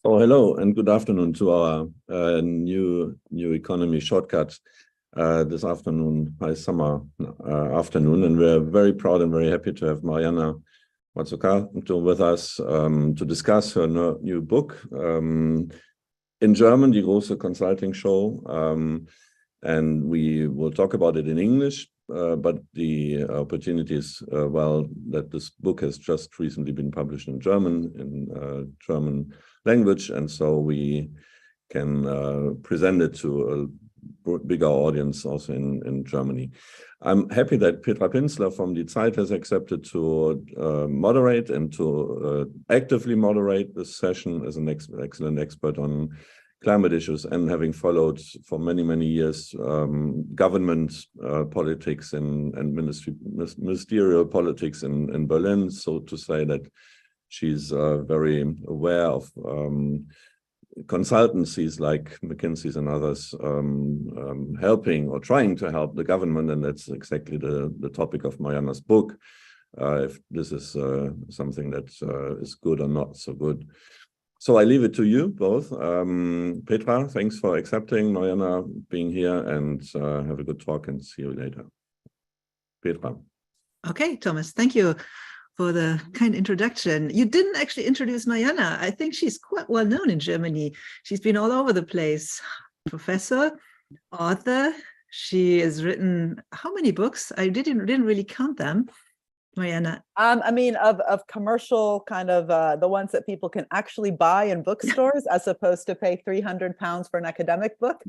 Oh, hello and good afternoon to our new economy shortcut this afternoon, high summer afternoon, and we're very proud and very happy to have Mariana Mazzucato with us to discuss her new book in German, Die große consulting show, and we will talk about it in English. But the opportunity is, well, that this book has just recently been published in German language, and so we can present it to a bigger audience also in Germany. I'm happy that Petra Pinzler from Die Zeit has accepted to moderate and to actively moderate this session as an excellent expert on climate issues, and having followed for many years government politics and ministerial politics in Berlin, so to say that she's very aware of consultancies like McKinsey's and others helping or trying to help the government, and that's exactly the topic of Mariana's book, if this is something that is good or not so good. So I leave it to you both. Petra, thanks for accepting, Mariana being here, and have a good talk and see you later. Petra. Okay, Thomas, thank you for the kind introduction. You didn't actually introduce Mariana. I think she's quite well known in Germany. She's been all over the place. Professor, author. She has written how many books? I didn't really count them. Mariana. I mean, of commercial kind of the ones that people can actually buy in bookstores as opposed to pay £300 for an academic book.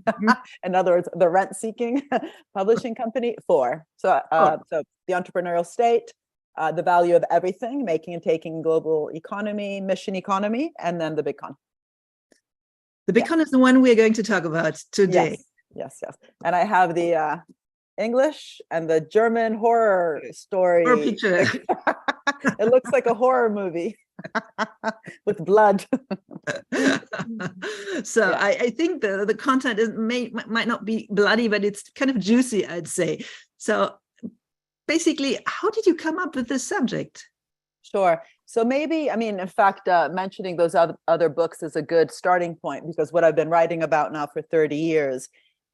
In other words, the rent-seeking publishing company. 4. So, so The Entrepreneurial State, The Value of Everything, Making and Taking Global Economy, Mission Economy, and then The Big Con. The Big Con is the one we're going to talk about today. Yes. And I have the English and the German horror story. Horror picture. It looks like a horror movie with blood. So yeah. I think the content might not be bloody, but it's kind of juicy, I'd say. So basically, how did you come up with this subject? Sure. So maybe, I mean, in fact, mentioning those other books is a good starting point, because what I've been writing about now for 30 years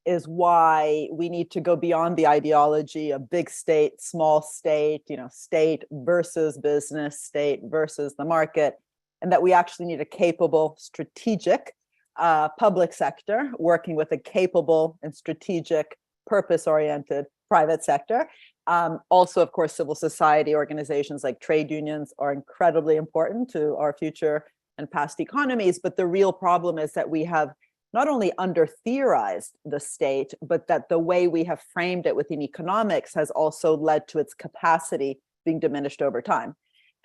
is why we need to go beyond the ideology of big state, small state, state versus business, state versus the market, and that we actually need a capable, strategic public sector working with a capable and strategic, purpose-oriented private sector. Also, of course, civil society organizations like trade unions are incredibly important to our future and past economies, but the real problem is that we have not only under-theorized the state, but that the way we have framed it within economics has also led to its capacity being diminished over time.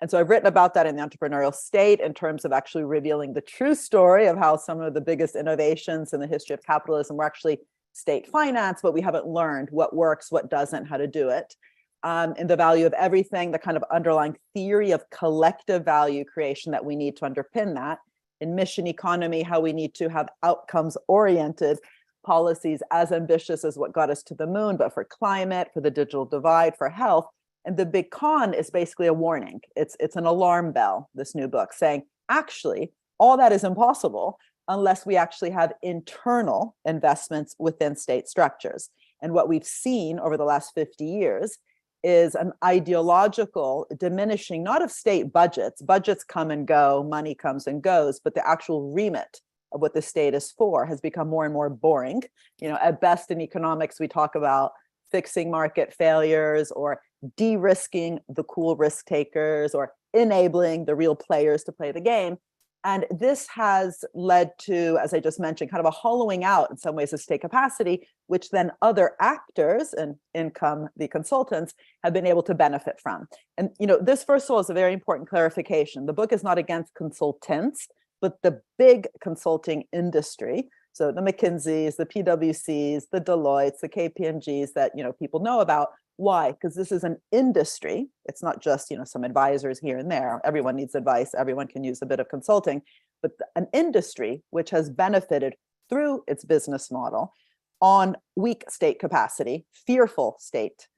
And so I've written about that in The Entrepreneurial State in terms of actually revealing the true story of how some of the biggest innovations in the history of capitalism were actually state finance, but we haven't learned what works, what doesn't, how to do it. In The Value of Everything, the kind of underlying theory of collective value creation that we need to underpin that. In Mission Economy, how we need to have outcomes-oriented policies as ambitious as what got us to the moon, but for climate, for the digital divide, for health. And The Big Con is basically a warning. It's an alarm bell, this new book, saying, actually, all that is impossible unless we actually have internal investments within state structures. And what we've seen over the last 50 years is an ideological diminishing, not of state budgets. Budgets come and go, money comes and goes, but the actual remit of what the state is for has become more and more boring. At best in economics, we talk about fixing market failures or de-risking the cool risk takers or enabling the real players to play the game. And this has led to, as I just mentioned, kind of a hollowing out in some ways of state capacity, which then other actors and income, the consultants, have been able to benefit from. And this, first of all, is a very important clarification. The book is not against consultants, but the big consulting industry. So the McKinseys, the PwCs, the Deloittes, the KPMGs that people know about. Why? Because this is an industry. It's not just some advisors here and there. Everyone needs advice. Everyone can use a bit of consulting, but an industry which has benefited through its business model on weak state capacity, fearful state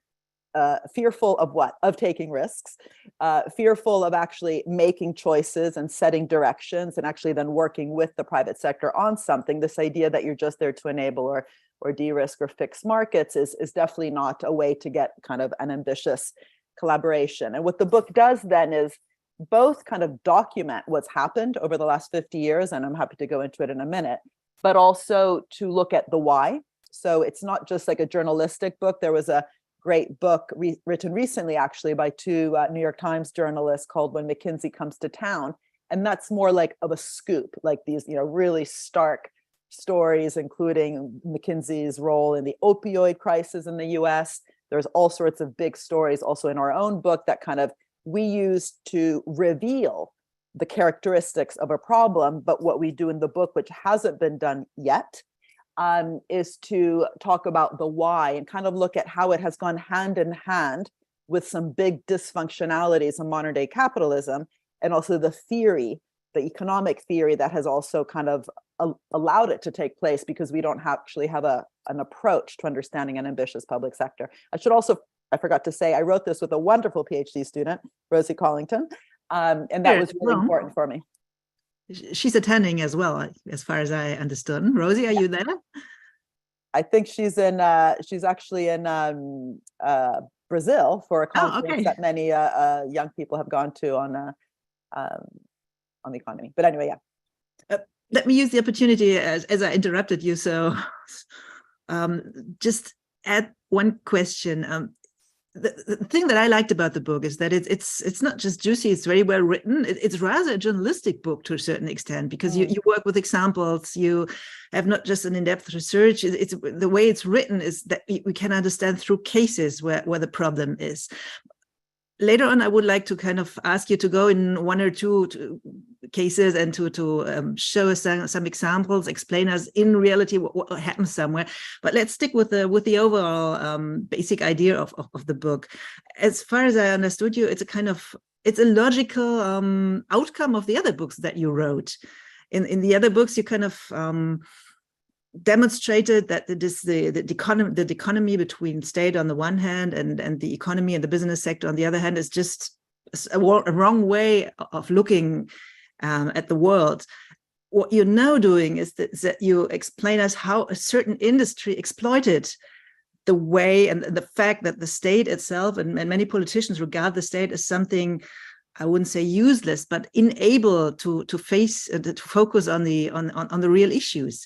fearful of what? Of taking risks, fearful of actually making choices and setting directions and actually then working with the private sector on something. This idea that you're just there to enable or de-risk or fix markets is definitely not a way to get kind of an ambitious collaboration. And what the book does then is both kind of document what's happened over the last 50 years, and I'm happy to go into it in a minute, but also to look at the why. So it's not just like a journalistic book. There was a great book written recently, actually, by two New York Times journalists called When McKinsey Comes to Town. And that's more like of a scoop, like these, really stark stories, including McKinsey's role in the opioid crisis in the US. There's all sorts of big stories also in our own book that kind of we use to reveal the characteristics of a problem. But what we do in the book, which hasn't been done yet, is to talk about the why and kind of look at how it has gone hand in hand with some big dysfunctionalities in modern day capitalism, and also the theory, the economic theory that has also kind of allowed it to take place, because we don't actually have an approach to understanding an ambitious public sector. I forgot to say, I wrote this with a wonderful PhD student, Rosie Collington, and that was really important for me. She's attending as well, as far as I understood. Rosie, are you there? I think she's actually in Brazil for a conference that many young people have gone to on the economy. But anyway, yeah. Let me use the opportunity as I interrupted you. So just add one question. The thing that I liked about the book is that it's not just juicy, it's very well written. It's rather a journalistic book to a certain extent, because you work with examples, you have not just an in-depth research. It's the way it's written is that we can understand through cases where the problem is. Later on, I would like to kind of ask you to go in one or two cases and to show us some examples, explain us in reality what happens somewhere. But let's stick with the overall basic idea of the book. As far as I understood you, it's a logical outcome of the other books that you wrote. In the other books, you kind of demonstrated that the economy between state on the one hand and the economy and the business sector on the other hand is just a wrong way of looking at the world. What you're now doing is that you explain us how a certain industry exploited the way and the fact that the state itself and many politicians regard the state as something, I wouldn't say useless, but unable to face to focus on the real issues.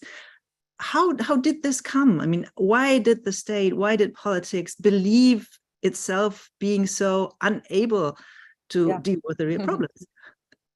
How did this come? I mean, why did the state, why did politics believe itself being so unable to deal with the real problems?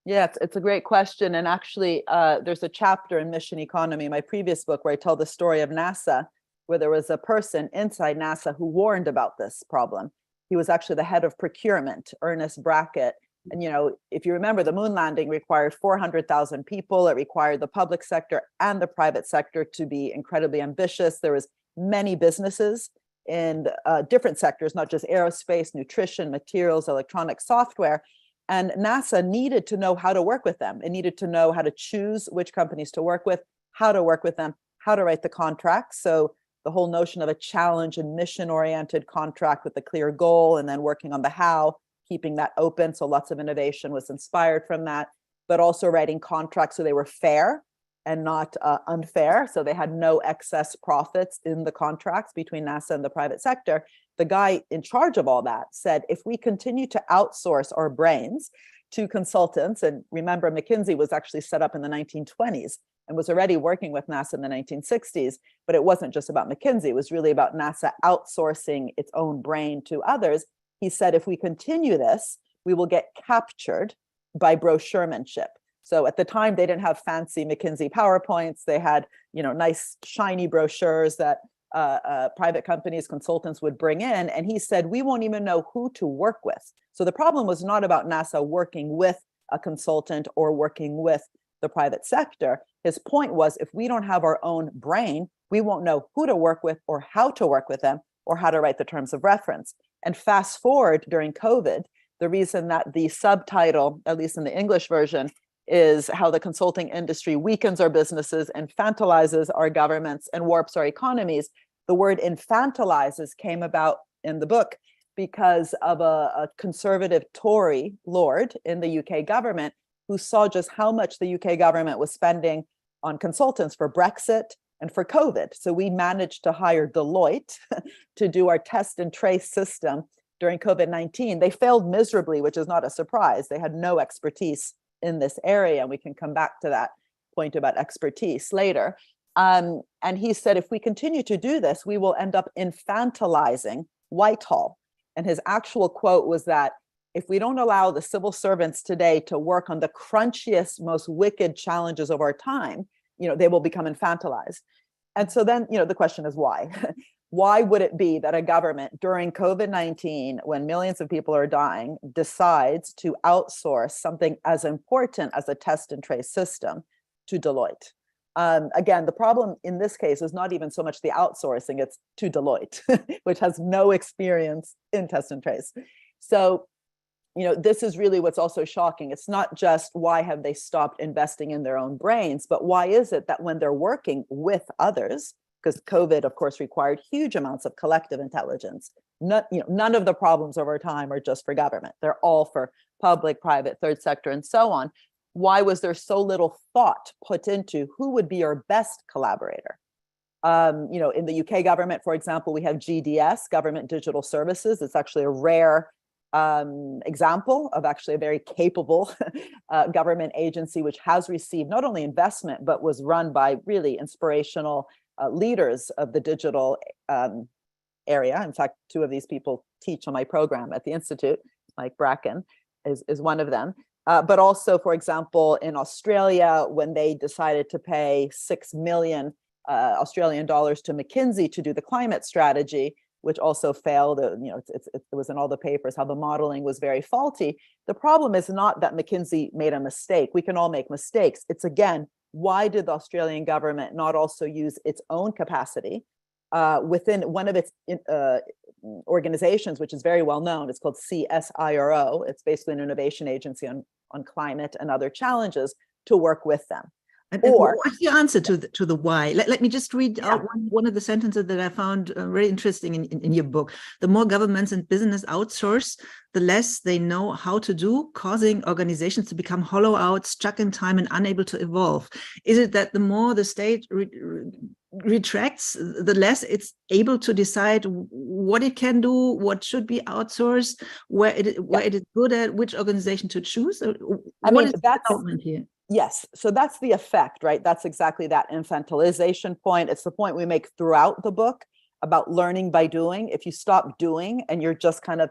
Yeah, it's a great question. And actually, there's a chapter in Mission Economy, my previous book, where I tell the story of NASA, where there was a person inside NASA who warned about this problem. He was actually the head of procurement, Ernest Brackett. And, if you remember, the moon landing required 400,000 people. It required the public sector and the private sector to be incredibly ambitious. There was many businesses in different sectors, not just aerospace, nutrition, materials, electronics, software. And NASA needed to know how to work with them. It needed to know how to choose which companies to work with, how to work with them, how to write the contracts. So the whole notion of a challenge and mission-oriented contract with a clear goal, and then working on the how, keeping that open. So lots of innovation was inspired from that, but also writing contracts so they were fair and not unfair. So they had no excess profits in the contracts between NASA and the private sector. The guy in charge of all that said, if we continue to outsource our brains to consultants, and remember, McKinsey was actually set up in the 1920s and was already working with NASA in the 1960s, but it wasn't just about McKinsey. It was really about NASA outsourcing its own brain to others. He said, if we continue this, we will get captured by brochuremanship. So at the time, they didn't have fancy McKinsey PowerPoints. They had, nice shiny brochures that private companies, consultants would bring in. And he said, we won't even know who to work with. So the problem was not about NASA working with a consultant or working with the private sector. His point was, if we don't have our own brain, we won't know who to work with or how to work with them or how to write the terms of reference. And fast forward during COVID, the reason that the subtitle, at least in the English version, is how the consulting industry weakens our businesses, infantilizes our governments, and warps our economies. The word infantilizes came about in the book because of a conservative Tory lord in the UK government who saw just how much the UK government was spending on consultants for Brexit and for COVID. So we managed to hire Deloitte to do our test and trace system during COVID-19. They failed miserably, which is not a surprise. They had no expertise in this area. And we can come back to that point about expertise later. And he said, if we continue to do this, we will end up infantilizing Whitehall. And his actual quote was that if we don't allow the civil servants today to work on the crunchiest, most wicked challenges of our time, they will become infantilized. And so then, the question is why? Why would it be that a government during COVID-19, when millions of people are dying, decides to outsource something as important as a test and trace system to Deloitte? Again, the problem in this case is not even so much the outsourcing, it's to Deloitte, which has no experience in test and trace. So, this is really what's also shocking. It's not just why have they stopped investing in their own brains, but why is it that when they're working with others, because COVID, of course, required huge amounts of collective intelligence. None of the problems over time are just for government. They're all for public, private, third sector, and so on. Why was there so little thought put into who would be your best collaborator? In the UK government, for example, we have GDS, Government Digital Services. It's actually a rare example of actually a very capable government agency, which has received not only investment, but was run by really inspirational leaders of the digital area. In fact, two of these people teach on my program at the Institute. Mike Bracken is one of them. But also, for example, in Australia, when they decided to pay 6 million Australian dollars to McKinsey to do the climate strategy, which also failed. It was in all the papers how the modeling was very faulty. The problem is not that McKinsey made a mistake. We can all make mistakes. It's again, why did the Australian government not also use its own capacity within one of its organizations, which is very well known? It's called CSIRO. It's basically an innovation agency on climate and other challenges, to work with them. Or what's the answer to the why? Let me just read out one of the sentences that I found very interesting in your book. The more governments and business outsource, the less they know how to do, causing organizations to become hollow out, stuck in time, and unable to evolve. Is it that the more the state retracts, the less it's able to decide what it can do, what should be outsourced, where it is good at, which organization to choose? What is the development here? Yes. So that's the effect, right? That's exactly that infantilization point. It's the point we make throughout the book about learning by doing. If you stop doing and you're just kind of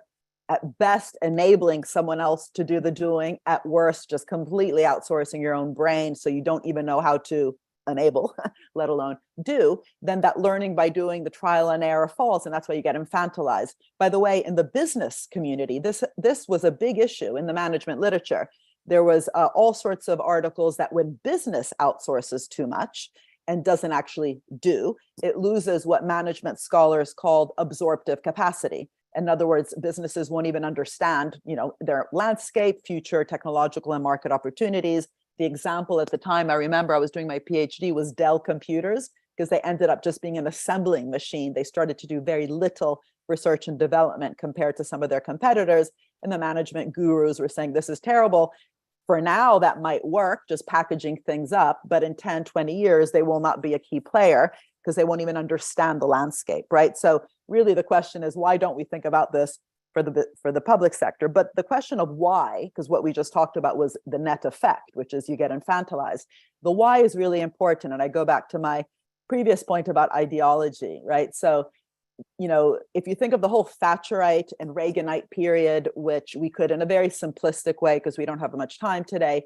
at best enabling someone else to do the doing, at worst, just completely outsourcing your own brain so you don't even know how to enable, let alone do, then that learning by doing, the trial and error falls, and that's why you get infantilized. By the way, in the business community, this was a big issue in the management literature. There was all sorts of articles that when business outsources too much and doesn't actually do, it loses what management scholars called absorptive capacity. In other words, businesses won't even understand, their landscape, future technological and market opportunities. The example at the time, I remember I was doing my PhD, was Dell computers, because they ended up just being an assembling machine. They started to do very little research and development compared to some of their competitors. And the management gurus were saying, this is terrible. For now, that might work, just packaging things up, but in 10, 20 years, they will not be a key player because they won't even understand the landscape, right? So really the question is, why don't we think about this for the public sector? But the question of why, because what we just talked about was the net effect, which is you get infantilized. The why is really important. And I go back to my previous point about ideology, right? So if you think of the whole Thatcherite and Reaganite period, which we could, in a very simplistic way, because we don't have much time today,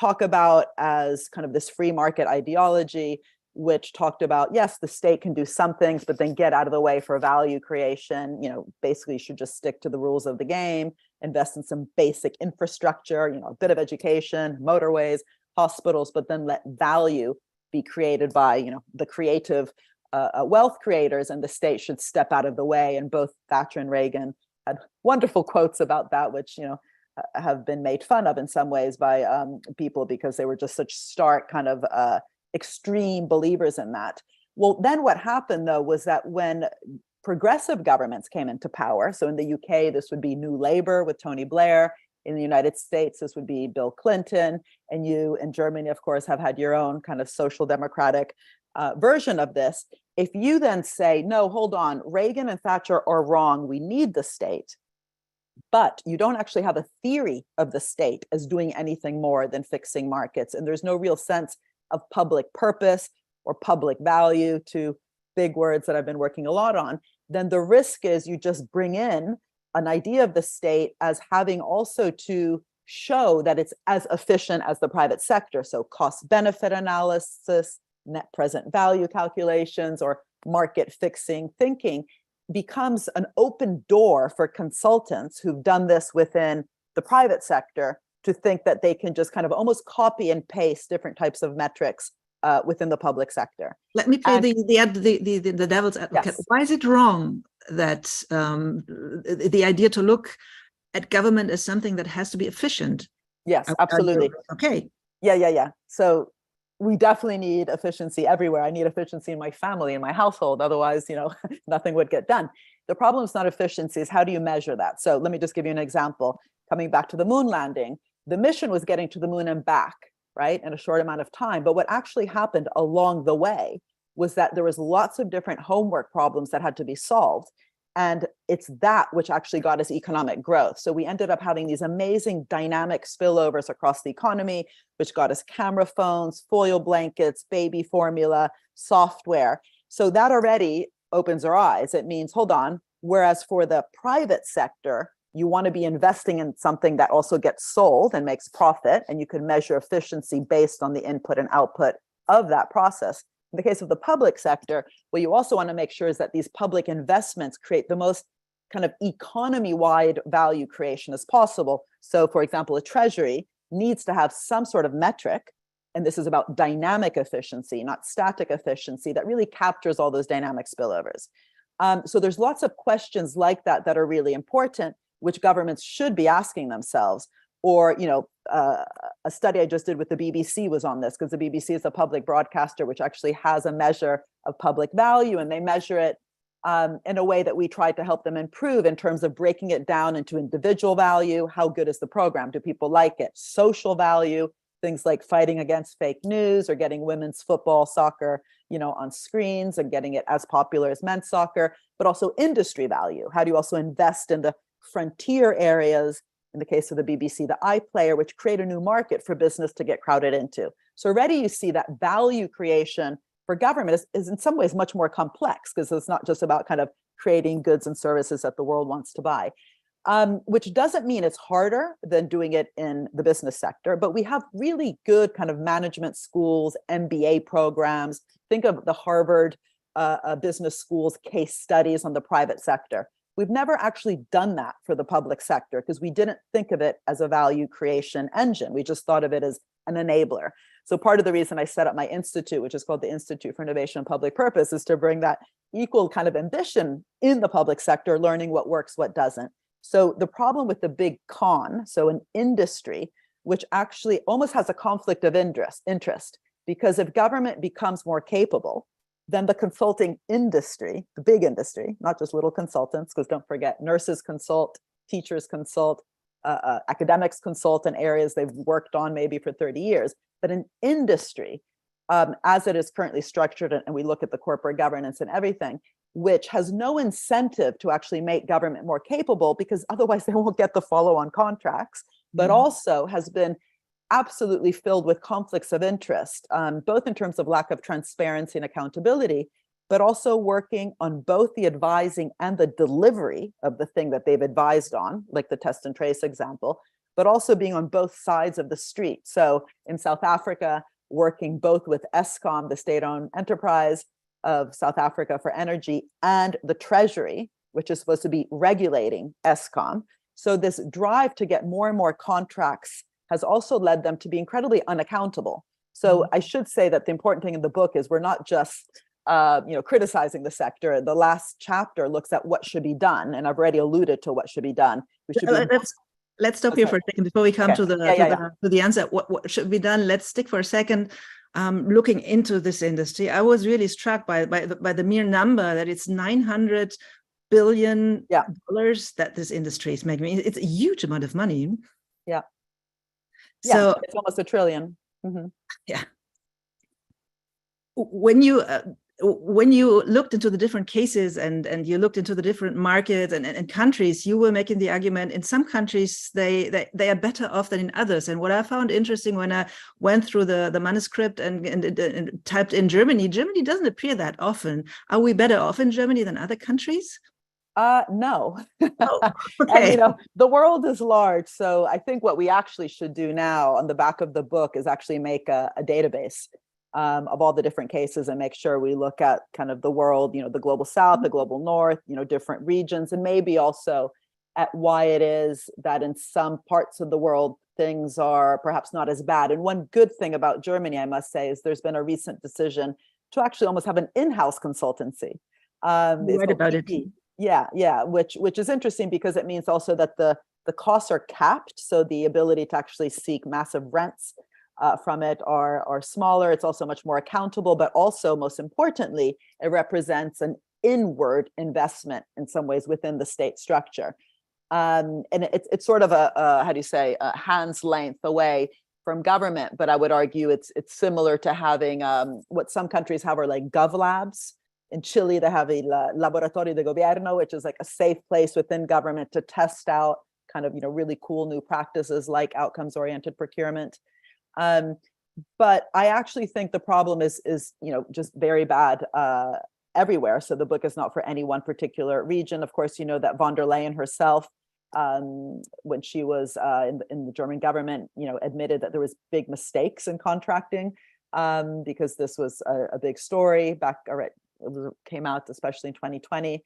talk about as kind of this free market ideology, which talked about, yes, the state can do some things, but then get out of the way for value creation. Basically you should just stick to the rules of the game, invest in some basic infrastructure, a bit of education, motorways, hospitals, but then let value be created by, the creative wealth creators, and the state should step out of the way. And both Thatcher and Reagan had wonderful quotes about that, which, have been made fun of in some ways by people because they were just such stark kind of extreme believers in that. Well, then what happened though was that when progressive governments came into power. So in the UK, this would be New Labour with Tony Blair. In the United States, this would be Bill Clinton. And you in Germany, of course, have had your own kind of social democratic version of this. If you then say, no, hold on, Reagan and Thatcher are wrong, we need the state, but you don't actually have a theory of the state as doing anything more than fixing markets, and there's no real sense of public purpose or public value, to big words that I've been working a lot on, then the risk is you just bring in an idea of the state as having also to show that it's as efficient as the private sector. So cost benefit analysis, net present value calculations, or market fixing thinking becomes an open door for consultants who've done this within the private sector to think that they can just kind of almost copy and paste different types of metrics within the public sector. Let me play the devil's advocate. Yes. Why is it wrong that the idea to look at government as something that has to be efficient? Yes, absolutely. Okay. Yeah. So we definitely need efficiency everywhere. I need efficiency in my family, in my household. Otherwise, nothing would get done. The problem is not efficiency, is how do you measure that? So let me just give you an example. Coming back to the moon landing, the mission was getting to the moon and back, right, in a short amount of time. But what actually happened along the way was that there was lots of different homework problems that had to be solved. And it's that which actually got us economic growth. So we ended up having these amazing dynamic spillovers across the economy, which got us camera phones, foil blankets, baby formula, software. So that already opens our eyes. It means, hold on, whereas for the private sector, you want to be investing in something that also gets sold and makes profit, and you can measure efficiency based on the input and output of that process. In the case of the public sector, what you also want to make sure is that these public investments create the most kind of economy-wide value creation as possible. So, for example, a treasury needs to have some sort of metric, and this is about dynamic efficiency, not static efficiency, that really captures all those dynamic spillovers. So there's lots of questions like that that are really important, which governments should be asking themselves. Or, a study I just did with the BBC was on this, because the BBC is a public broadcaster, which actually has a measure of public value, and they measure it in a way that we try to help them improve in terms of breaking it down into individual value. How good is the program? Do people like it? Social value, things like fighting against fake news or getting women's football, soccer, on screens and getting it as popular as men's soccer, but also industry value. How do you also invest in the frontier areas? In the case of the BBC, the iPlayer, which create a new market for business to get crowded into. So already you see that value creation for government is in some ways much more complex, because it's not just about kind of creating goods and services that the world wants to buy, which doesn't mean it's harder than doing it in the business sector, but we have really good kind of management schools, MBA programs. Think of the Harvard Business School's case studies on the private sector. We've never actually done that for the public sector because we didn't think of it as a value creation engine. We just thought of it as an enabler. So part of the reason I set up my institute, which is called the Institute for Innovation and Public Purpose, is to bring that equal kind of ambition in the public sector, learning what works, what doesn't. So the problem with the big con, so an industry, which actually almost has a conflict of interest, because if government becomes more capable, then the consulting industry, the big industry, not just little consultants, because don't forget, nurses consult, teachers consult, academics consult in areas they've worked on maybe for 30 years. But an industry, as it is currently structured, and we look at the corporate governance and everything, which has no incentive to actually make government more capable, because otherwise they won't get the follow-on contracts, but also has been absolutely filled with conflicts of interest, both in terms of lack of transparency and accountability, but also working on both the advising and the delivery of the thing that they've advised on, like the test and trace example, but also being on both sides of the street. So in South Africa, working both with Eskom, the state-owned enterprise of South Africa for energy, and the Treasury, which is supposed to be regulating Eskom. So this drive to get more and more contracts has also led them to be incredibly unaccountable. So I should say that the important thing in the book is we're not just criticizing the sector. The last chapter looks at what should be done, and I've already alluded to what should be done. We should let's stop here for a second before we come to the answer. What should be done? Let's stick for a second looking into this industry, I was really struck by the mere number that it's $900 billion that this industry is making. It's a huge amount of money. Yeah. So yeah, it's almost $1 trillion. Mm-hmm. Yeah. When you looked into the different cases and you looked into the different markets and countries, you were making the argument in some countries they are better off than in others. And what I found interesting when I went through the manuscript and typed in Germany doesn't appear that often. Are we better off in Germany than other countries? No. Oh, okay. And, the world is large. So I think what we actually should do now on the back of the book is actually make a database of all the different cases and make sure we look at kind of the world, the global south, the global north, different regions, and maybe also at why it is that in some parts of the world, things are perhaps not as bad. And one good thing about Germany, I must say, is there's been a recent decision to actually almost have an in-house consultancy. Right about it. Yeah, which is interesting because it means also that the costs are capped. So the ability to actually seek massive rents from it are smaller. It's also much more accountable, but also most importantly, it represents an inward investment in some ways within the state structure. And it's sort of a hand's length away from government, but I would argue it's similar to having what some countries have are like gov labs. In Chile, they have a laboratorio de gobierno, which is like a safe place within government to test out kind of really cool new practices like outcomes-oriented procurement. But I actually think the problem is just very bad everywhere. So the book is not for any one particular region. Of course, that von der Leyen herself, when she was in the German government, admitted that there was big mistakes in contracting because this was a big story back. It came out especially in 2020.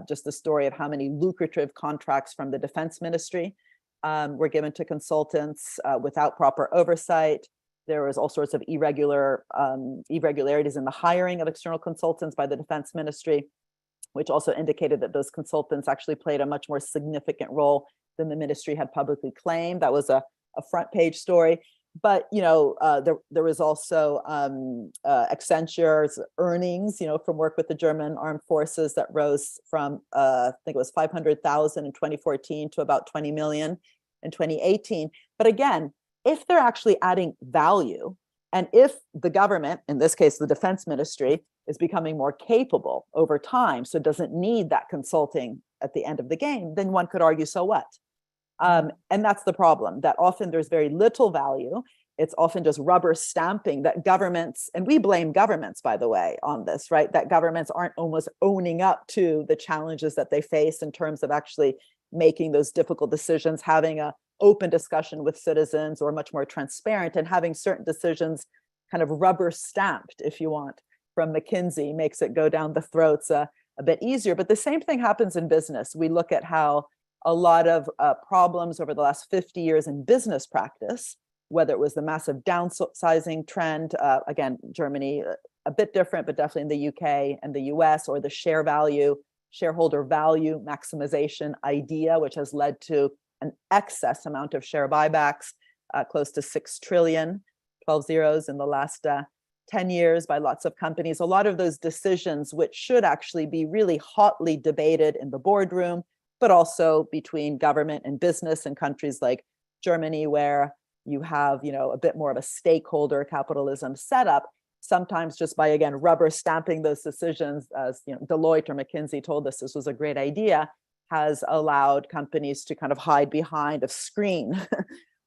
Just the story of how many lucrative contracts from the defense ministry were given to consultants without proper oversight. There was all sorts of irregularities in the hiring of external consultants by the defense ministry, which also indicated that those consultants actually played a much more significant role than the ministry had publicly claimed. That was a front page story. But there was also Accenture's earnings, from work with the German armed forces that rose from I think it was 500,000 in 2014 to about 20 million in 2018. But again, if they're actually adding value, and if the government, in this case the defense ministry, is becoming more capable over time, so it doesn't need that consulting at the end of the game, then one could argue, so what? And that's the problem, that often there's very little value. It's often just rubber stamping that governments, and we blame governments, by the way, on this, right? That governments aren't almost owning up to the challenges that they face in terms of actually making those difficult decisions, having an open discussion with citizens, or much more transparent, and having certain decisions kind of rubber stamped, if you want, from McKinsey makes it go down the throats a bit easier. But the same thing happens in business. We look at how a lot of problems over the last 50 years in business practice, whether it was the massive downsizing trend, again, Germany, a bit different, but definitely in the UK and the US, or the shareholder value maximization idea, which has led to an excess amount of share buybacks, close to 6 trillion, 12 zeros in the last 10 years by lots of companies. A lot of those decisions, which should actually be really hotly debated in the boardroom, but also between government and business in countries like Germany, where you have, a bit more of a stakeholder capitalism setup, sometimes just by, again, rubber stamping those decisions, as Deloitte or McKinsey told us this was a great idea, has allowed companies to kind of hide behind a screen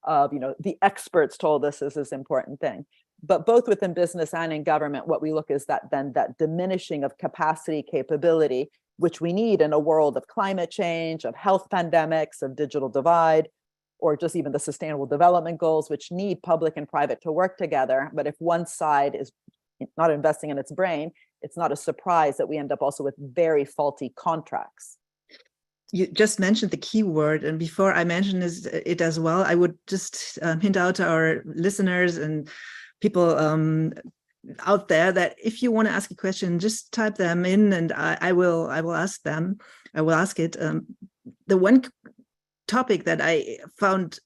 of, the experts told us this is an important thing. But both within business and in government, what we look is that diminishing of capacity, capability, which we need in a world of climate change, of health pandemics, of digital divide, or just even the sustainable development goals, which need public and private to work together. But if one side is not investing in its brain, it's not a surprise that we end up also with very faulty contracts. You just mentioned the key word, and before I mention it as well, I would just hint out to our listeners and people out there that if you want to ask a question, just type them in, and I will ask them. I will ask it. The one topic that I found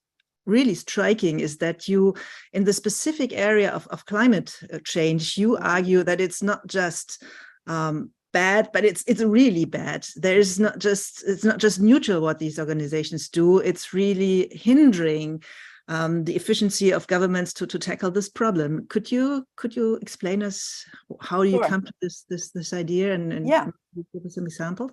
really striking is that you, in the specific area of climate change, you argue that it's not just bad, but it's really bad. It's not just neutral what these organizations do. It's really hindering the efficiency of governments to tackle this problem. Could you explain us how you come to this idea and give us some example?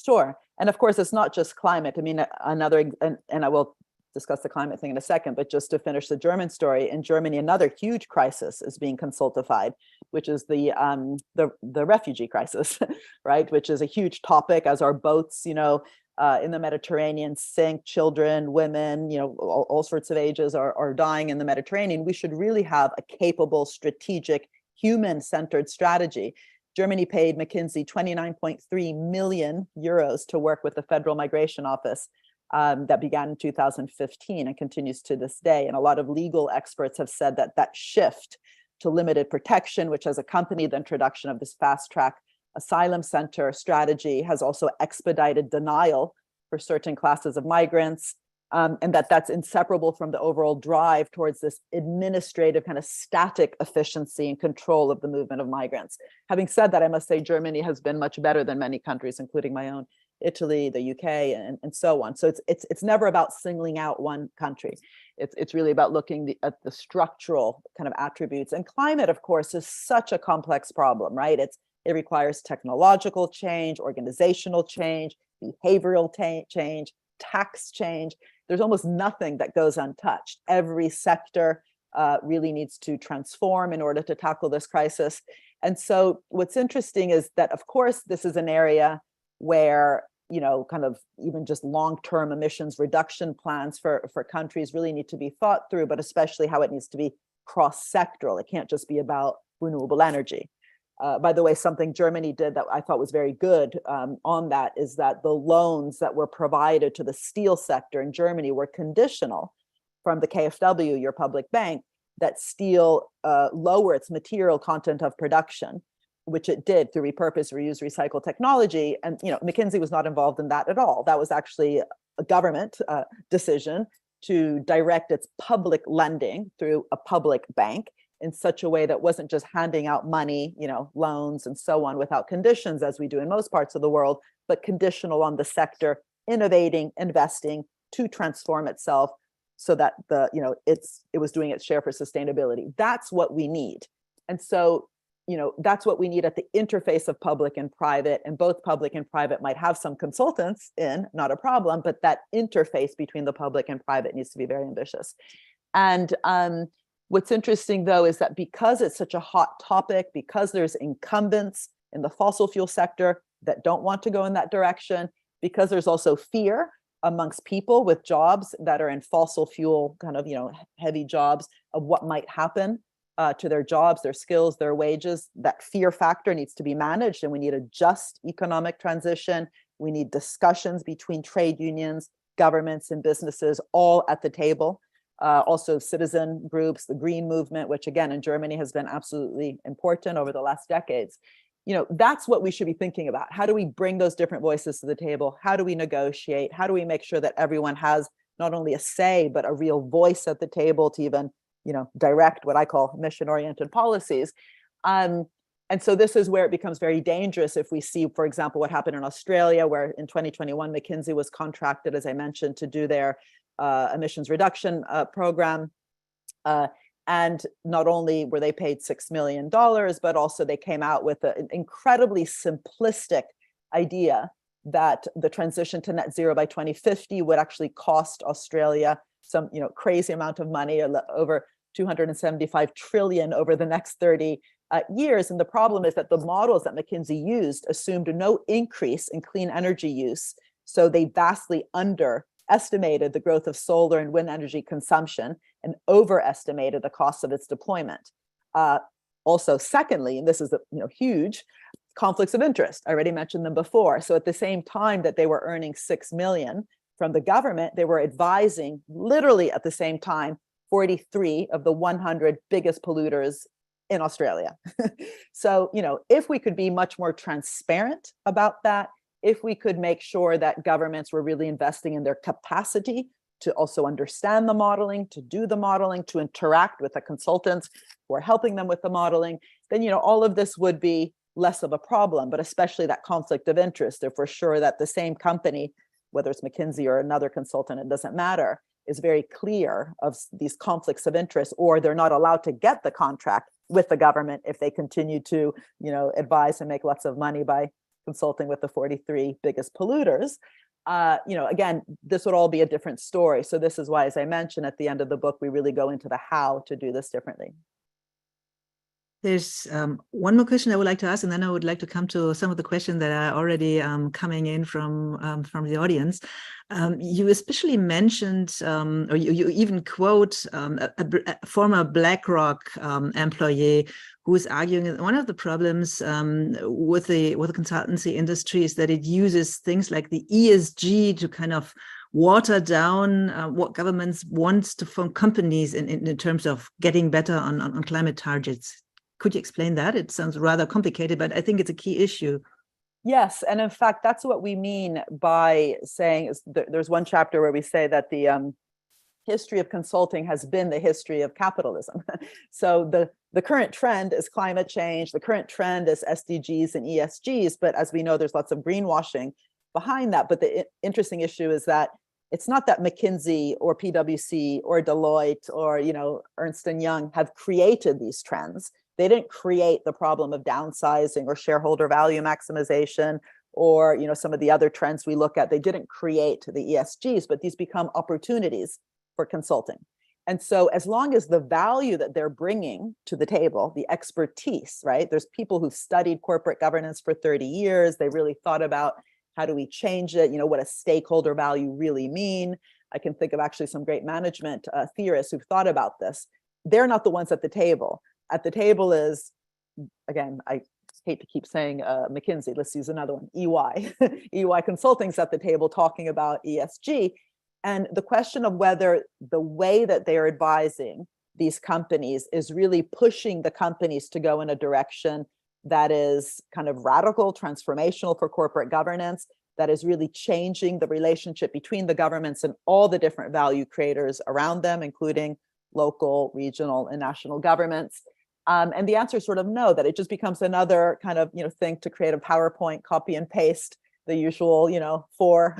Sure. And of course, it's not just climate. I mean, another, and I will discuss the climate thing in a second, but just to finish the German story, in Germany, another huge crisis is being consultified, which is the refugee crisis, right? Which is a huge topic as our boats, in the Mediterranean sink, children, women, all sorts of ages are dying in the Mediterranean. We should really have a capable, strategic, human-centered strategy. Germany paid McKinsey 29.3 million euros to work with the Federal Migration Office that began in 2015 and continues to this day. And a lot of legal experts have said that shift to limited protection, which has accompanied the introduction of this fast-track asylum center strategy, has also expedited denial for certain classes of migrants, and that's inseparable from the overall drive towards this administrative kind of static efficiency and control of the movement of migrants. Having said that, I must say Germany has been much better than many countries, including my own, Italy, the UK, and so on. So it's never about singling out one country. It's really about looking at the structural kind of attributes. And climate, of course, is such a complex problem, right? It requires technological change, organizational change, behavioral change, tax change. There's almost nothing that goes untouched. Every sector really needs to transform in order to tackle this crisis. And so what's interesting is that, of course, this is an area where, kind of even just long-term emissions reduction plans for countries really need to be thought through, but especially how it needs to be cross-sectoral. It can't just be about renewable energy. By the way, something Germany did that I thought was very good on that is that the loans that were provided to the steel sector in Germany were conditional from the KfW, your public bank, that steel lower its material content of production, which it did through repurpose, reuse, recycle technology. And McKinsey was not involved in that at all. That was actually a government decision to direct its public lending through a public bank in such a way that wasn't just handing out money, loans and so on without conditions, as we do in most parts of the world, but conditional on the sector innovating, investing to transform itself so that it was doing its share for sustainability. That's what we need. And so, that's what we need at the interface of public and private, and both public and private might have some consultants in, not a problem, but that interface between the public and private needs to be very ambitious. And what's interesting, though, is that because it's such a hot topic, because there's incumbents in the fossil fuel sector that don't want to go in that direction, because there's also fear amongst people with jobs that are in fossil fuel kind of, heavy jobs of what might happen to their jobs, their skills, their wages, that fear factor needs to be managed. And we need a just economic transition. We need discussions between trade unions, governments, and businesses all at the table. Also citizen groups, the green movement, which again in Germany has been absolutely important over the last decades. That's what we should be thinking about. How do we bring those different voices to the table? How do we negotiate? How do we make sure that everyone has not only a say, but a real voice at the table to even, direct what I call mission-oriented policies? And so this is where it becomes very dangerous if we see, for example, what happened in Australia, where in 2021, McKinsey was contracted, as I mentioned, to do their emissions reduction program. And not only were they paid $6 million, but also they came out with an incredibly simplistic idea that the transition to net zero by 2050 would actually cost Australia some crazy amount of money, over 275 trillion over the next 30 years. And the problem is that the models that McKinsey used assumed no increase in clean energy use. So they vastly underestimated the growth of solar and wind energy consumption and overestimated the cost of its deployment. Also, secondly, and this is huge, conflicts of interest. I already mentioned them before. So at the same time that they were earning 6 million from the government, they were advising literally at the same time 43 of the 100 biggest polluters in Australia. So, if we could be much more transparent about that, if we could make sure that governments were really investing in their capacity to also understand the modeling, to do the modeling, to interact with the consultants who are helping them with the modeling, then, you know, all of this would be less of a problem, but especially that conflict of interest, if we're sure that the same company, whether it's McKinsey or another consultant, it doesn't matter, is very clear of these conflicts of interest, or they're not allowed to get the contract with the government if they continue to, you know, advise and make lots of money by consulting with the 43 biggest polluters. You know, again, this would all be a different story. So this is why, as I mentioned at the end of the book, we really go into the how to do this differently. There's one more question I would like to ask, and then I would like to come to some of the questions that are already coming in from the audience. You especially mentioned, or you even quote a former BlackRock employee who is arguing that one of the problems with the consultancy industry is that it uses things like the ESG to kind of water down what governments want from companies in terms of getting better on climate targets. Could you explain that? It sounds rather complicated, but I think it's a key issue. Yes, and in fact, that's what we mean by saying, there's one chapter where we say that the history of consulting has been the history of capitalism. So the current trend is climate change, the current trend is SDGs and ESGs, but as we know, there's lots of greenwashing behind that. But the interesting issue is that it's not that McKinsey or PwC or Deloitte or, you know, Ernst & Young have created these trends. They didn't create the problem of downsizing or shareholder value maximization or, you know, some of the other trends we look at. They didn't create the ESGs, but these become opportunities for consulting. And so as long as the value that they're bringing to the table, the expertise, right? There's people who've studied corporate governance for 30 years. They really thought about how do we change it? You know, what does stakeholder value really mean? I can think of actually some great management theorists who've thought about this. They're not the ones at the table. At the table is, again, I hate to keep saying McKinsey, let's use another one, EY. EY Consulting's at the table talking about ESG. And the question of whether the way that they're advising these companies is really pushing the companies to go in a direction that is kind of radical, transformational for corporate governance, that is really changing the relationship between the governments and all the different value creators around them, including local, regional, and national governments. And the answer is sort of no, that it just becomes another kind of, you know, thing to create a PowerPoint, copy and paste the usual, you know, 4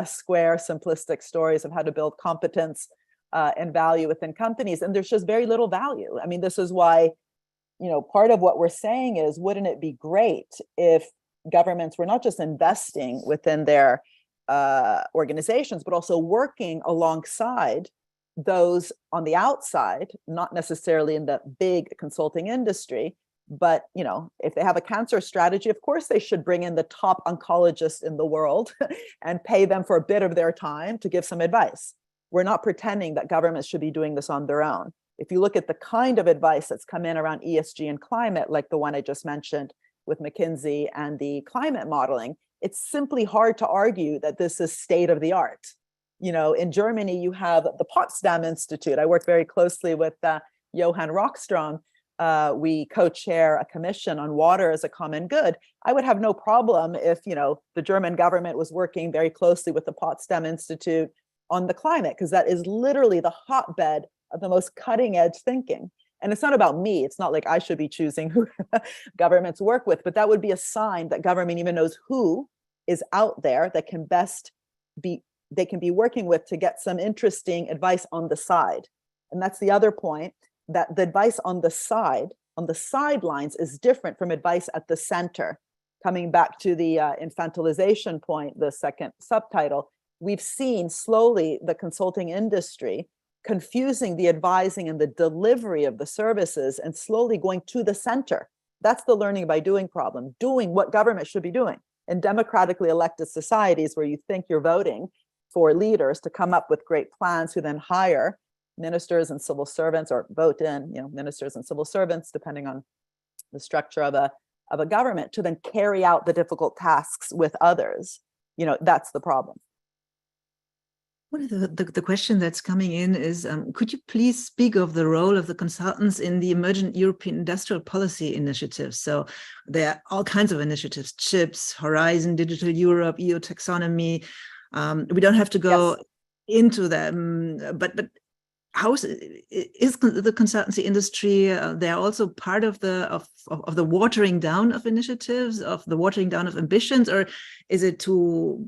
square simplistic stories of how to build competence and value within companies. And there's just very little value. I mean, this is why, you know, part of what we're saying is, wouldn't it be great if governments were not just investing within their organizations, but also working alongside those on the outside, not necessarily in the big consulting industry, but, you know, if they have a cancer strategy, of course they should bring in the top oncologists in the world and pay them for a bit of their time to give some advice. We're not pretending that governments should be doing this on their own. If you look at the kind of advice that's come in around ESG and climate, like the one I just mentioned with McKinsey and the climate modeling, it's simply hard to argue that this is state of the art. You know, in Germany, you have the Potsdam Institute. I work very closely with Johann Rockstrom. We co-chair a commission on water as a common good. I would have no problem if, you know, the German government was working very closely with the Potsdam Institute on the climate, because that is literally the hotbed of the most cutting edge thinking. And it's not about me. It's not like I should be choosing who governments work with, but that would be a sign that government even knows who is out there that can best be, they can be working with to get some interesting advice on the side. And that's the other point, that the advice on the side, on the sidelines, is different from advice at the center. Coming back to the infantilization point, the second subtitle, we've seen slowly the consulting industry confusing the advising and the delivery of the services and slowly going to the center. That's the learning by doing problem, doing what government should be doing. In democratically elected societies where you think you're voting for leaders to come up with great plans who then hire ministers and civil servants, or vote in, you know, ministers and civil servants, depending on the structure of a government, to then carry out the difficult tasks with others. You know, that's the problem. One of the question that's coming in is, could you please speak of the role of the consultants in the emergent European industrial policy initiatives? So there are all kinds of initiatives, CHIPS, Horizon, Digital Europe, EU taxonomy. We don't have to go into them. But how is the consultancy industry? They're also part of the watering down of initiatives, of the watering down of ambitions, or is it to?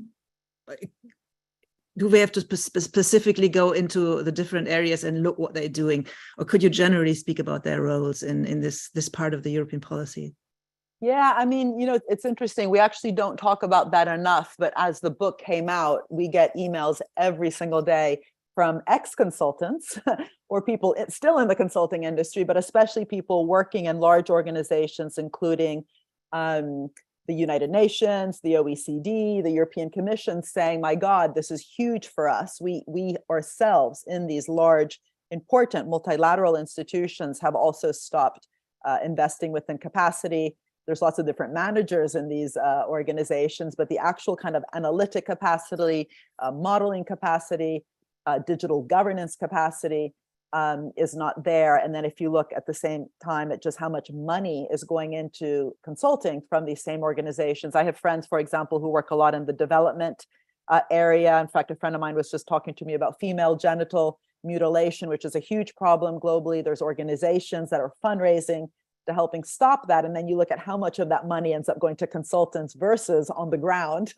Do we have to specifically go into the different areas and look what they're doing, or could you generally speak about their roles in this part of the European policy? Yeah, I mean, it's interesting. We actually don't talk about that enough, but as the book came out, we get emails every single day from ex-consultants or people still in the consulting industry, but especially people working in large organizations, including the United Nations, the OECD, the European Commission, saying, my God, this is huge for us. We ourselves in these large, important multilateral institutions have also stopped investing within capacity. There's lots of different managers in these organizations, but the actual kind of analytic capacity, modeling capacity, digital governance capacity is not there. And then if you look at the same time at just how much money is going into consulting from these same organizations. I have friends, for example, who work a lot in the development area. In fact, a friend of mine was just talking to me about female genital mutilation, which is a huge problem globally. There's organizations that are fundraising to helping stop that. And then you look at how much of that money ends up going to consultants versus on the ground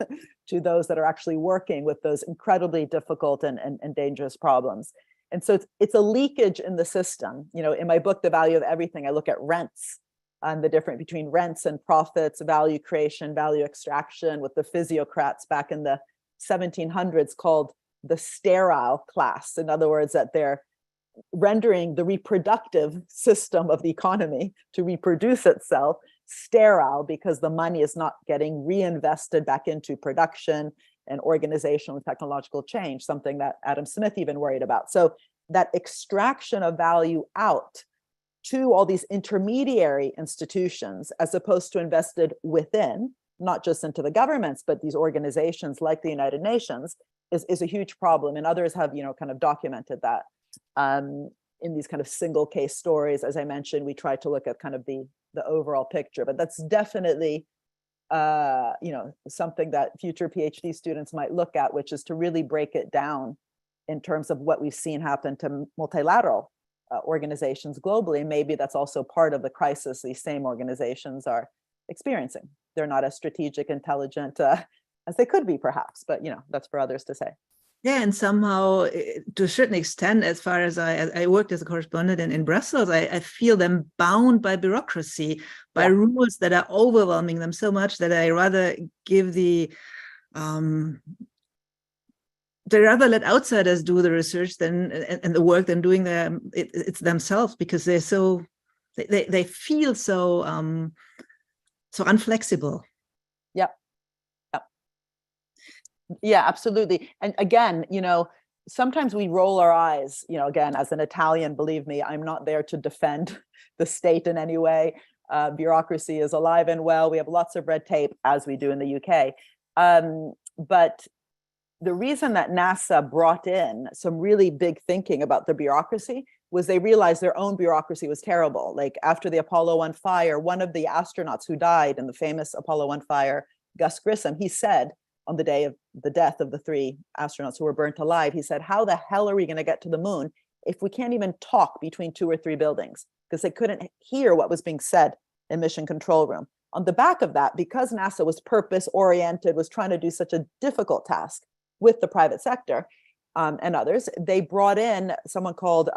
to those that are actually working with those incredibly difficult and dangerous problems. And so it's a leakage in the system. In my book, The Value of Everything, I look at rents and the difference between rents and profits, value creation, value extraction, what the physiocrats back in the 1700s called the sterile class. In other words, that they're rendering the reproductive system of the economy to reproduce itself sterile because the money is not getting reinvested back into production and organizational and technological change, something that Adam Smith even worried about. So that extraction of value out to all these intermediary institutions, as opposed to invested within, not just into the governments, but these organizations like the United Nations, is a huge problem. And others have, kind of documented that in these kind of single case stories. As I mentioned, we try to look at kind of the overall picture, but that's definitely something that future PhD students might look at, which is to really break it down in terms of what we've seen happen to multilateral organizations globally. Maybe that's also part of the crisis these same organizations are experiencing. They're not as strategic, intelligent as they could be, perhaps, but that's for others to say. Yeah, and somehow, to a certain extent, as far as I worked as a correspondent in Brussels, I feel them bound by bureaucracy, by rules that are overwhelming them so much that I rather give they rather let outsiders do the research and the work than doing it's themselves, because they're so they feel so unflexible. Yep. Yeah, absolutely. And again, sometimes we roll our eyes, again, as an Italian, believe me, I'm not there to defend the state in any way. Bureaucracy is alive and well. We have lots of red tape, as we do in the UK. But the reason that NASA brought in some really big thinking about the bureaucracy was they realized their own bureaucracy was terrible. Like after the Apollo 1 fire, one of the astronauts who died in the famous Apollo 1 fire, Gus Grissom, he said, on the day of the death of the 3 astronauts who were burnt alive, he said, how the hell are we going to get to the moon if we can't even talk between 2 or 3 buildings? Because they couldn't hear what was being said in Mission Control Room. On the back of that, because NASA was purpose-oriented, was trying to do such a difficult task with the private sector and others, they brought in someone called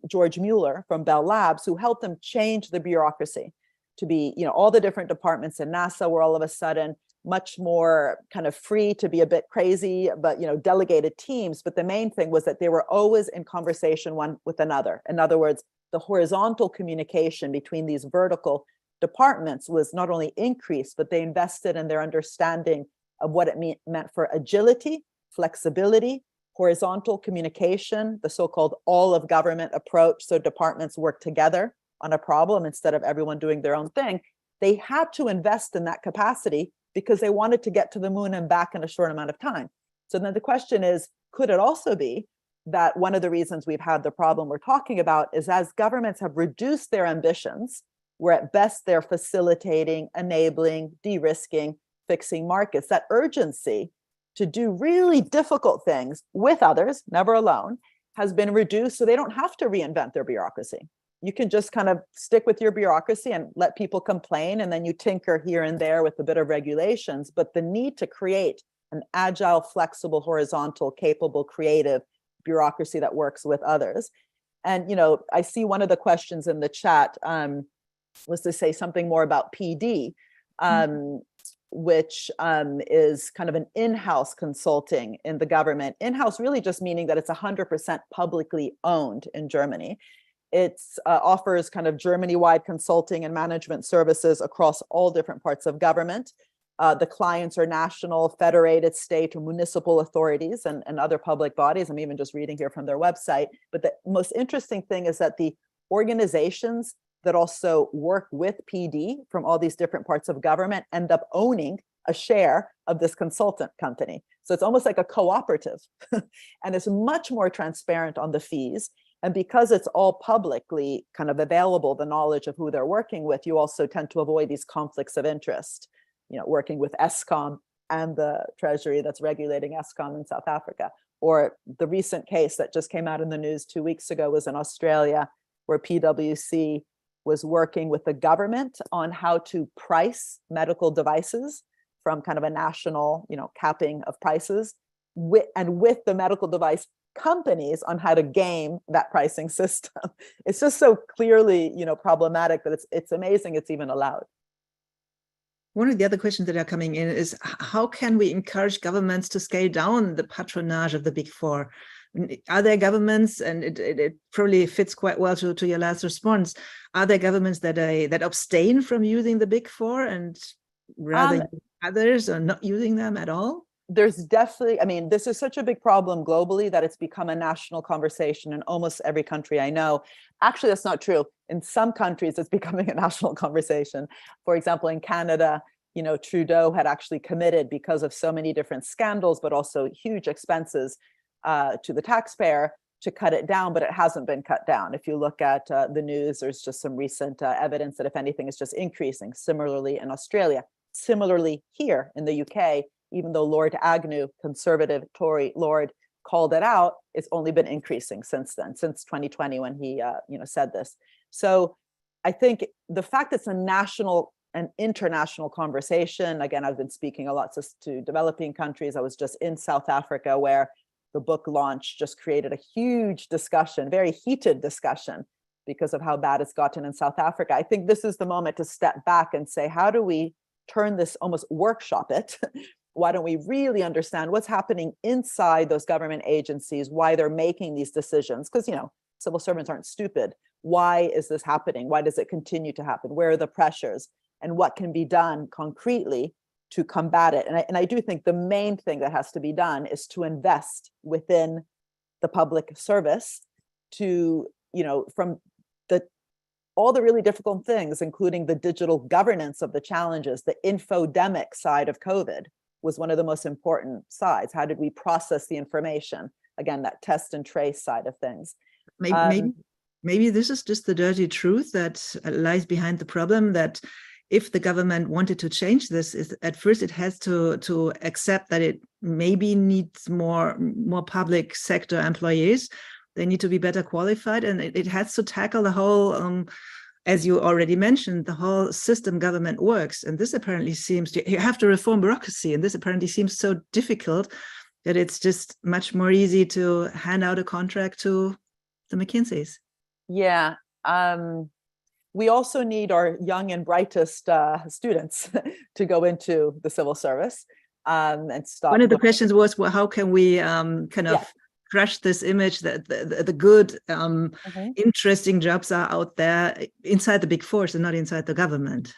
George Mueller from Bell Labs, who helped them change the bureaucracy to be, all the different departments in NASA were all of a sudden much more kind of free to be a bit crazy, but delegated teams. But the main thing was that they were always in conversation one with another. In other words, the horizontal communication between these vertical departments was not only increased, but they invested in their understanding of what it meant for agility, flexibility, horizontal communication, the so-called all of government approach. So departments work together on a problem instead of everyone doing their own thing. They had to invest in that capacity because they wanted to get to the moon and back in a short amount of time. So then the question is, could it also be that one of the reasons we've had the problem we're talking about is as governments have reduced their ambitions, where at best they're facilitating, enabling, de-risking, fixing markets, that urgency to do really difficult things with others, never alone, has been reduced so they don't have to reinvent their bureaucracy. You can just kind of stick with your bureaucracy and let people complain, and then you tinker here and there with a bit of regulations. But the need to create an agile, flexible, horizontal, capable, creative bureaucracy that works with others. And, you know, I see one of the questions in the chat was to say something more about PD, which is kind of an in-house consulting in the government. In-house really just meaning that it's 100% publicly owned in Germany. It offers kind of Germany-wide consulting and management services across all different parts of government. The clients are national, federated, state, or municipal authorities and other public bodies. I'm even just reading here from their website. But the most interesting thing is that the organizations that also work with PD from all these different parts of government end up owning a share of this consultant company. So it's almost like a cooperative, and it's much more transparent on the fees. And because it's all publicly kind of available, the knowledge of who they're working with, you also tend to avoid these conflicts of interest, you know, working with ESCOM and the Treasury that's regulating ESCOM in South Africa. Or the recent case that just came out in the news 2 weeks ago was in Australia, where PwC was working with the government on how to price medical devices from kind of a national, you know, capping of prices, with the medical device companies on how to game that pricing system. It's just so clearly, you know, problematic that it's amazing it's even allowed. One of the other questions that are coming in is, how can we encourage governments to scale down the patronage of the Big Four? Are there governments, and it probably fits quite well to your last response, are there governments that abstain from using the Big Four and rather others are not using them at all? There's definitely, I mean, this is such a big problem globally that it's become a national conversation in almost every country I know. Actually, that's not true. In some countries, it's becoming a national conversation. For example, in Canada, you know, Trudeau had actually committed, because of so many different scandals, but also huge expenses to the taxpayer, to cut it down, but it hasn't been cut down. If you look at the news, there's just some recent evidence that if anything, it's just increasing. Similarly in Australia, similarly here in the UK, even though Lord Agnew, conservative Tory Lord, called it out, it's only been increasing since then, since 2020 when he said this. So I think the fact it's a national and international conversation, again, I've been speaking a lot to developing countries. I was just in South Africa, where the book launch just created a huge discussion, very heated discussion, because of how bad it's gotten in South Africa. I think this is the moment to step back and say, how do we turn this, almost workshop it? Why don't we really understand what's happening inside those government agencies, why they're making these decisions? Because, you know, civil servants aren't stupid. Why is this happening? Why does it continue to happen? Where are the pressures? And what can be done concretely to combat it? And I do think the main thing that has to be done is to invest within the public service to, you know, from all the really difficult things, including the digital governance of the challenges, the infodemic side of COVID was one of the most important sides. How did we process the information? Again, that test and trace side of things. Maybe this is just the dirty truth that lies behind the problem, that if the government wanted to change this, at first it has to accept that it maybe needs more public sector employees. They need to be better qualified, and it has to tackle the whole, as you already mentioned, the whole system government works. And this apparently seems you have to reform bureaucracy, and this apparently seems so difficult that it's just much more easy to hand out a contract to the McKinseys. Yeah. We also need our young and brightest students to go into the civil service and stop. One of the questions was, well, how can we crush this image that the good, interesting jobs are out there inside the Big Four and not inside the government?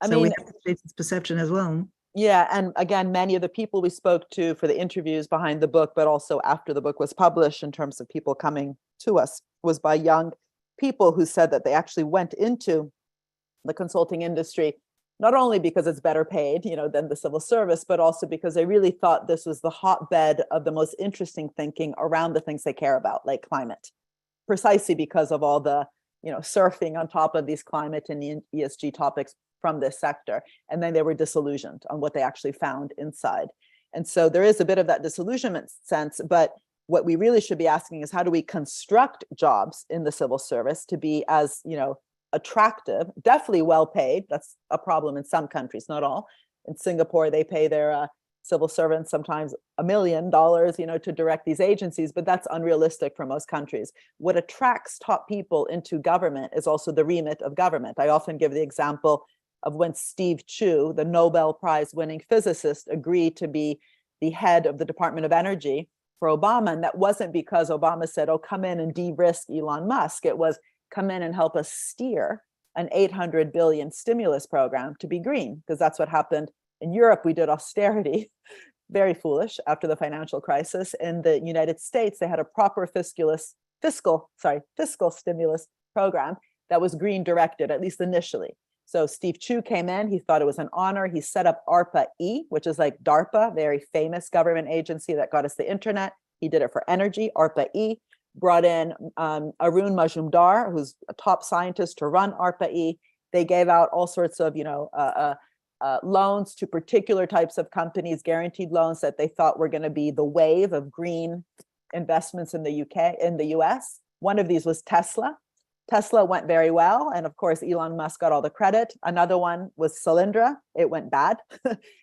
I mean, we have to change this perception as well. Yeah, and again, many of the people we spoke to for the interviews behind the book, but also after the book was published, in terms of people coming to us, was by young people who said that they actually went into the consulting industry, not only because it's better paid, you know, than the civil service, but also because they really thought this was the hotbed of the most interesting thinking around the things they care about, like climate, precisely because of all the, you know, surfing on top of these climate and ESG topics from this sector. And then they were disillusioned on what they actually found inside. And so there is a bit of that disillusionment sense, but what we really should be asking is, how do we construct jobs in the civil service to be as, attractive, definitely well paid. That's a problem in some countries, not all. In Singapore, they pay their civil servants sometimes $1 million, to direct these agencies, but that's unrealistic for most countries. What attracts top people into government is also the remit of government. I often give the example of when Steve Chu, the Nobel Prize winning physicist, agreed to be the head of the Department of Energy for Obama. And that wasn't because Obama said, oh, come in and de-risk Elon Musk. It was, come in and help us steer an 800 billion stimulus program to be green, because that's what happened in Europe. We did austerity, very foolish, after the financial crisis. In the United States, they had a proper fiscal stimulus program that was green directed, at least initially. So Steve Chu came in, he thought it was an honor. He set up ARPA-E, which is like DARPA, very famous government agency that got us the internet. He did it for energy, ARPA-E, brought in Arun Majumdar, who's a top scientist, to run ARPA-E. They gave out all sorts of, loans to particular types of companies, guaranteed loans that they thought were going to be the wave of green investments in the US. One of these was Tesla. Tesla went very well. And of course, Elon Musk got all the credit. Another one was Solyndra. It went bad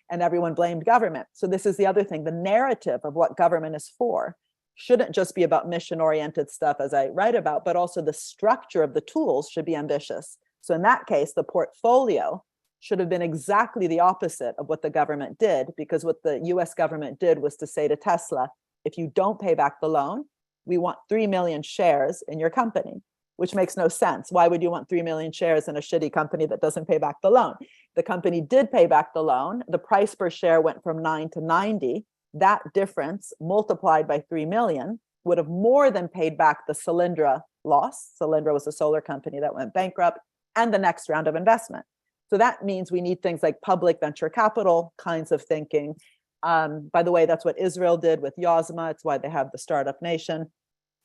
and everyone blamed government. So this is the other thing. The narrative of what government is for shouldn't just be about mission-oriented stuff, as I write about, but also the structure of the tools should be ambitious. So in that case, the portfolio should have been exactly the opposite of what the government did, because what the US government did was to say to Tesla, if you don't pay back the loan, we want 3 million shares in your company, which makes no sense. Why would you want 3 million shares in a shitty company that doesn't pay back the loan? The company did pay back the loan. The price per share went from 9 to 90. That difference multiplied by 3 million would have more than paid back the Solyndra loss. Solyndra was a solar company that went bankrupt, and the next round of investment. So that means we need things like public venture capital kinds of thinking. By the way, that's what Israel did with Yozma. It's why they have the Startup Nation.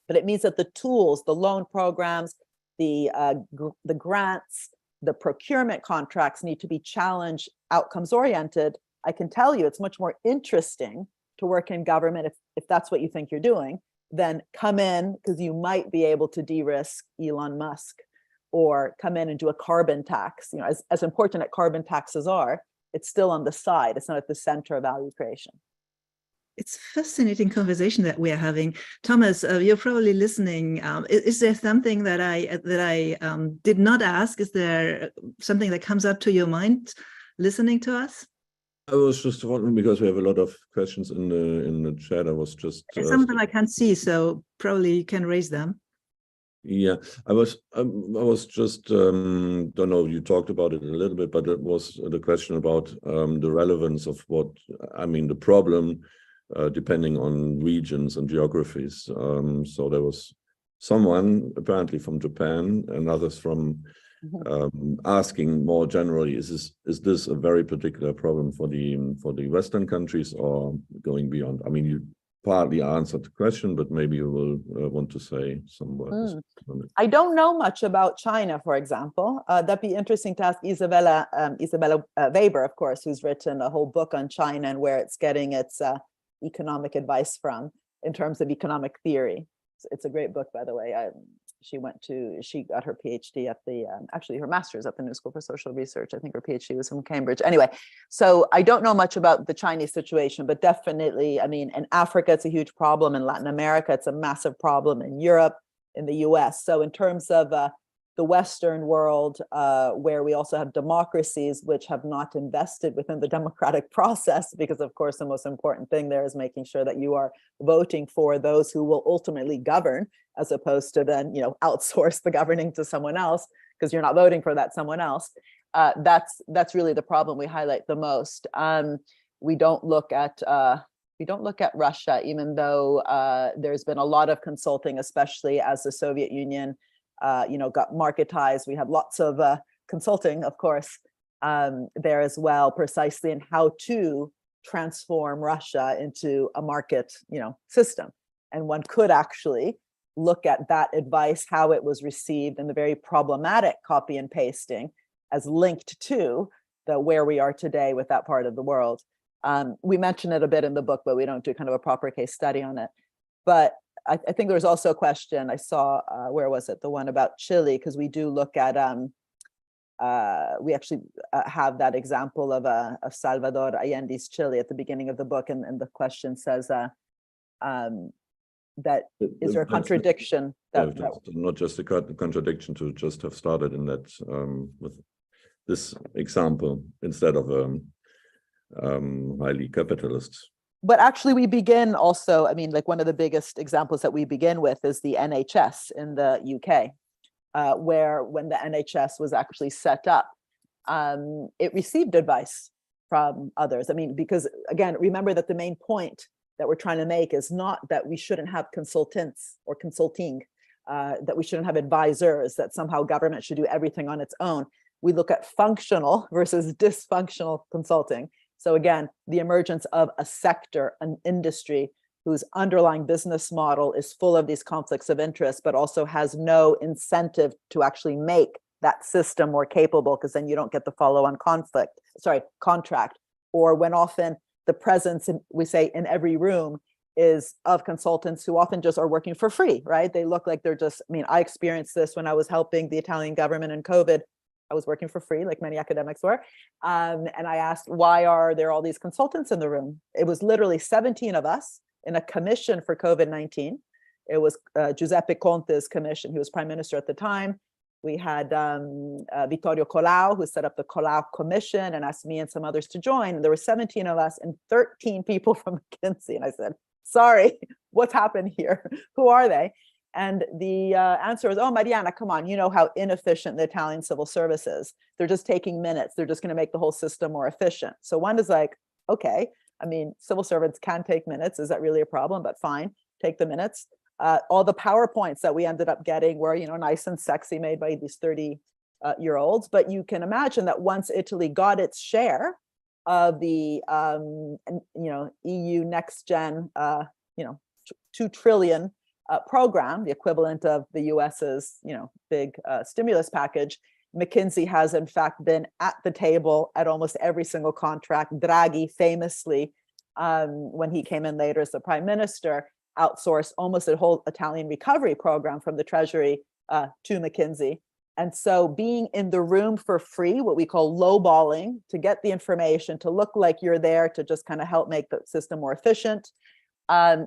But it means that the tools, the loan programs, the grants, the procurement contracts need to be challenge outcomes oriented. I can tell you it's much more interesting to work in government if that's what you think you're doing, than come in because you might be able to de-risk Elon Musk, or come in and do a carbon tax. As important as carbon taxes are, it's still on the side. It's not at the center of value creation. It's a fascinating conversation that we are having. Thomas, you're probably listening. Is there something that I did not ask? Is there something that comes up to your mind listening to us? I was just wondering, because we have a lot of questions in the chat. I was just some of them I can't see, so probably you can raise them. Yeah, I was just don't know. You talked about it a little bit, but it was the question about the relevance of the problem. Depending on regions and geographies. So there was someone apparently from Japan and others from asking more generally, is this a very particular problem for the Western countries or going beyond? I mean, you partly answered the question, but maybe you will want to say some words on it. I don't know much about China, for example. That'd be interesting to ask Isabella Weber, of course, who's written a whole book on China and where it's getting its economic advice from in terms of economic theory. It's a great book, by the way. She got her PhD at actually her master's at the New School for Social Research. I think her PhD was from Cambridge. Anyway, so I don't know much about the Chinese situation, but definitely, in Africa, it's a huge problem. In Latin America, it's a massive problem. In Europe, in the US. So in terms of the Western world, where we also have democracies which have not invested within the democratic process, because of course the most important thing there is making sure that you are voting for those who will ultimately govern, as opposed to then outsource the governing to someone else because you're not voting for that someone else. That's really the problem we highlight the most. We don't look at Russia, even though there's been a lot of consulting, especially as the Soviet Union got marketized. We have lots of consulting, of course, there as well, precisely in how to transform Russia into a market, system. And one could actually look at that advice, how it was received, and the very problematic copy and pasting as linked to where we are today with that part of the world. We mention it a bit in the book, but we don't do kind of a proper case study on it. But I think there's also a question I saw, where was it? The one about Chile, because we do look at, we actually have that example of Salvador Allende's Chile at the beginning of the book. And the question says that is there a contradiction? Not just a contradiction to just have started in that with this example instead of highly capitalist. But actually we begin also, I mean, like one of the biggest examples that we begin with is the NHS in the UK, where when the NHS was actually set up, it received advice from others. I mean, because again, remember that the main point that we're trying to make is not that we shouldn't have consultants or consulting, that we shouldn't have advisors, that somehow government should do everything on its own. We look at functional versus dysfunctional consulting. So again, the emergence of a sector, an industry whose underlying business model is full of these conflicts of interest, but also has no incentive to actually make that system more capable, because then you don't get the follow-on contract. Or when often the presence, we say in every room, is of consultants who often just are working for free, right? They look like they're just, I mean, I experienced this when I was helping the Italian government in COVID. I was working for free, like many academics were. And I asked, why are there all these consultants in the room? It was literally 17 of us in a commission for COVID-19. It was Giuseppe Conte's commission. He was prime minister at the time. We had Vittorio Colau, who set up the Colau Commission and asked me and some others to join. And there were 17 of us and 13 people from McKinsey. And I said, sorry, what's happened here? Who are they? And the answer was, oh, Mariana, come on, you know how inefficient the Italian civil service is. They're just taking minutes. They're just going to make the whole system more efficient. So one is like, okay, I mean, civil servants can take minutes. Is that really a problem? But fine, take the minutes. All the PowerPoints that we ended up getting were, you know, nice and sexy, made by these 30-year-olds. But you can imagine that once Italy got its share of the, EU Next Gen, 2 trillion program, the equivalent of the US's, big stimulus package, McKinsey has in fact been at the table at almost every single contract. Draghi famously, when he came in later as the prime minister, outsourced almost the whole Italian recovery program from the Treasury to McKinsey. And so being in the room for free, what we call lowballing, to get the information, to look like you're there to just kind of help make the system more efficient,